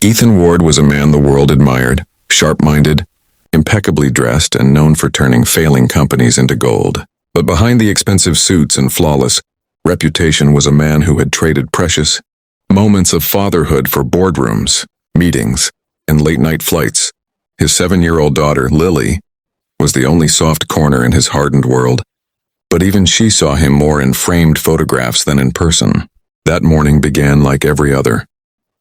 Ethan Ward was a man the world admired, sharp-minded, impeccably dressed, and known for turning failing companies into gold. But behind the expensive suits and flawless reputation was a man who had traded precious moments of fatherhood for boardrooms, meetings, and late-night flights. His 7-year-old daughter, Lily, was the only soft corner in his hardened world, but even she saw him more in framed photographs than in person. That morning began like every other.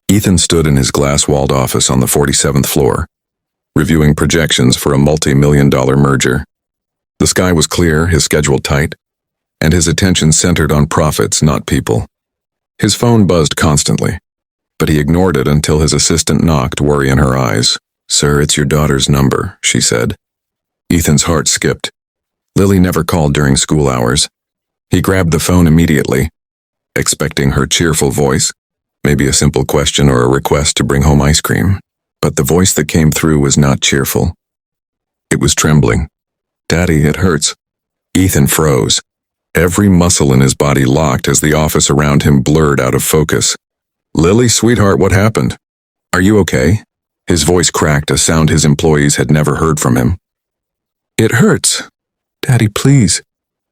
Ethan stood in his glass-walled office on the 47th floor, reviewing projections for a multi-million-dollar merger. The sky was clear, his schedule tight, and his attention centered on profits, not people. His phone buzzed constantly, but he ignored it until his assistant knocked, worry in her eyes. "Sir, it's your daughter's number," she said. Ethan's heart skipped. Lily never called during school hours. He grabbed the phone immediately, expecting her cheerful voice, maybe a simple question or a request to bring home ice cream. But the voice that came through was not cheerful. It was trembling. "Daddy, it hurts." Ethan froze. Every muscle in his body locked as the office around him blurred out of focus. "Lily, sweetheart, what happened? Are you okay?" His voice cracked, a sound his employees had never heard from him. "It hurts. Daddy, please,"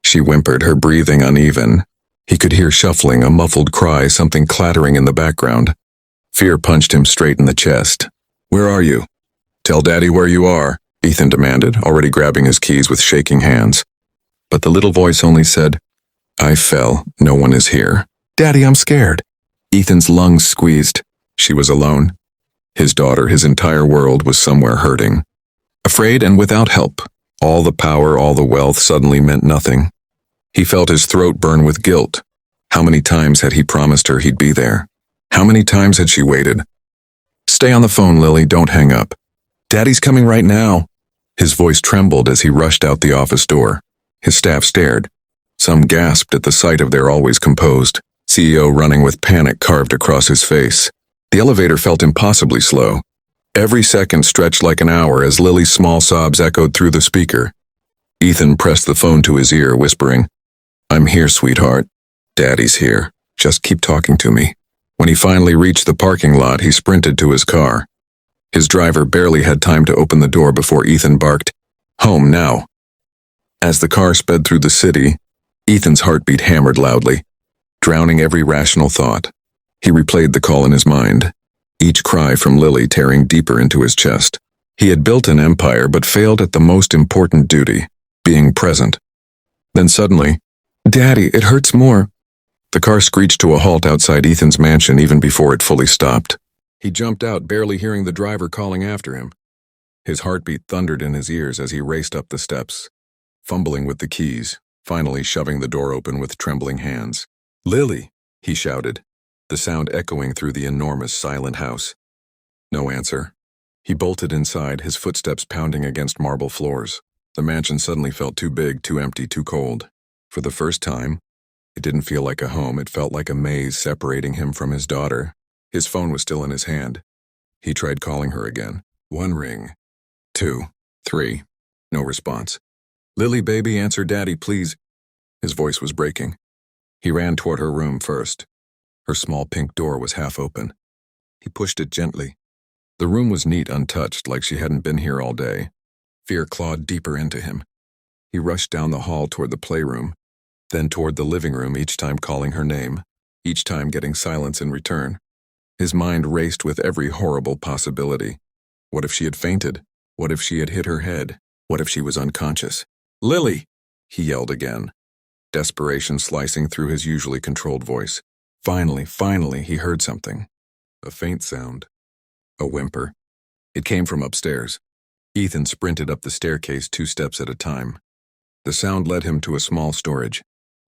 she whimpered, her breathing uneven. He could hear shuffling, a muffled cry, something clattering in the background. Fear punched him straight in the chest. "Where are you?" "Tell Daddy where you are," Ethan demanded, already grabbing his keys with shaking hands. But the little voice only said, "I fell. No one is here." "Daddy, I'm scared." Ethan's lungs squeezed. She was alone. His daughter, his entire world, was somewhere hurting. Afraid and without help. All the power, all the wealth suddenly meant nothing. He felt his throat burn with guilt. How many times had he promised her he'd be there? How many times had she waited? "Stay on the phone, Lily, don't hang up." "Daddy's coming right now." His voice trembled as he rushed out the office door. His staff stared. Some gasped at the sight of their always composed CEO running with panic carved across his face. The elevator felt impossibly slow. Every second stretched like an hour as Lily's small sobs echoed through the speaker. Ethan pressed the phone to his ear, whispering, "I'm here, sweetheart. Daddy's here. Just keep talking to me." When he finally reached the parking lot, he sprinted to his car. His driver barely had time to open the door before Ethan barked, "Home now." As the car sped through the city, Ethan's heartbeat hammered loudly, drowning every rational thought. He replayed the call in his mind, each cry from Lily tearing deeper into his chest. He had built an empire but failed at the most important duty, being present. Then suddenly, "Daddy, it hurts more." The car screeched to a halt outside Ethan's mansion even before it fully stopped. He jumped out, barely hearing the driver calling after him. His heartbeat thundered in his ears as he raced up the steps, fumbling with the keys, finally shoving the door open with trembling hands. "Lily," he shouted, the sound echoing through the enormous silent house. No answer. He bolted inside, his footsteps pounding against marble floors. The mansion suddenly felt too big, too empty, too cold. For the first time, it didn't feel like a home, it felt like a maze separating him from his daughter. His phone was still in his hand. He tried calling her again. 1 ring. 2. 3. No response. "Lily, baby, answer Daddy, please." His voice was breaking. He ran toward her room first. Her small pink door was half open. He pushed it gently. The room was neat, untouched, like she hadn't been here all day. Fear clawed deeper into him. He rushed down the hall toward the playroom, then toward the living room, each time calling her name, each time getting silence in return. His mind raced with every horrible possibility. What if she had fainted? What if she had hit her head? What if she was unconscious? "Lily!" he yelled again, desperation slicing through his usually controlled voice. Finally, he heard something. A faint sound. A whimper. It came from upstairs. Ethan sprinted up the staircase 2 steps at a time. The sound led him to a small storage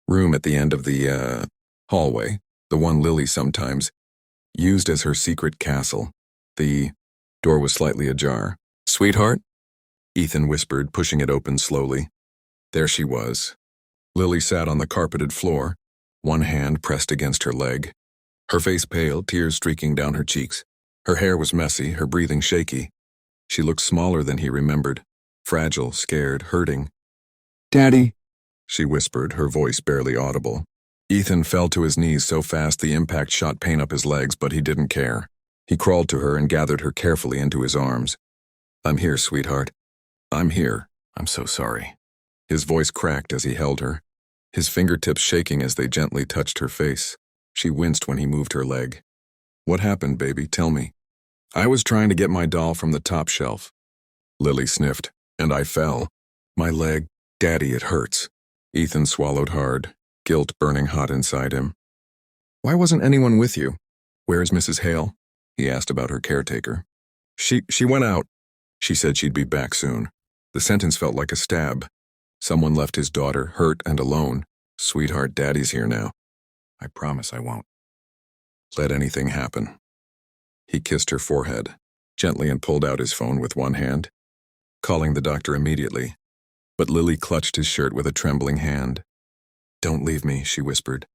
room at the end of the, hallway, the one Lily sometimes used as her secret castle. The door was slightly ajar. "Sweetheart?" Ethan whispered, pushing it open slowly. There she was. Lily sat on the carpeted floor, one hand pressed against her leg. Her face pale, tears streaking down her cheeks. Her hair was messy, her breathing shaky. She looked smaller than he remembered, fragile, scared, hurting. "Daddy," she whispered, her voice barely audible. Ethan fell to his knees so fast the impact shot pain up his legs, but he didn't care. He crawled to her and gathered her carefully into his arms. "I'm here, sweetheart. I'm here. I'm so sorry." His voice cracked as he held her, his fingertips shaking as they gently touched her face. She winced when he moved her leg. "What happened, baby? Tell me." "I was trying to get my doll from the top shelf." Lily sniffed, "And I fell. My leg. Daddy, it hurts." Ethan swallowed hard, guilt burning hot inside him. "Why wasn't anyone with you?" "Where's Mrs. Hale?" He asked about her caretaker. She went out. She said she'd be back soon." The sentence felt like a stab. Someone left his daughter, hurt and alone. "Sweetheart, Daddy's here now. I promise I won't let anything happen." He kissed her forehead, gently, and pulled out his phone with one hand, calling the doctor immediately. But Lily clutched his shirt with a trembling hand. "Don't leave me," she whispered.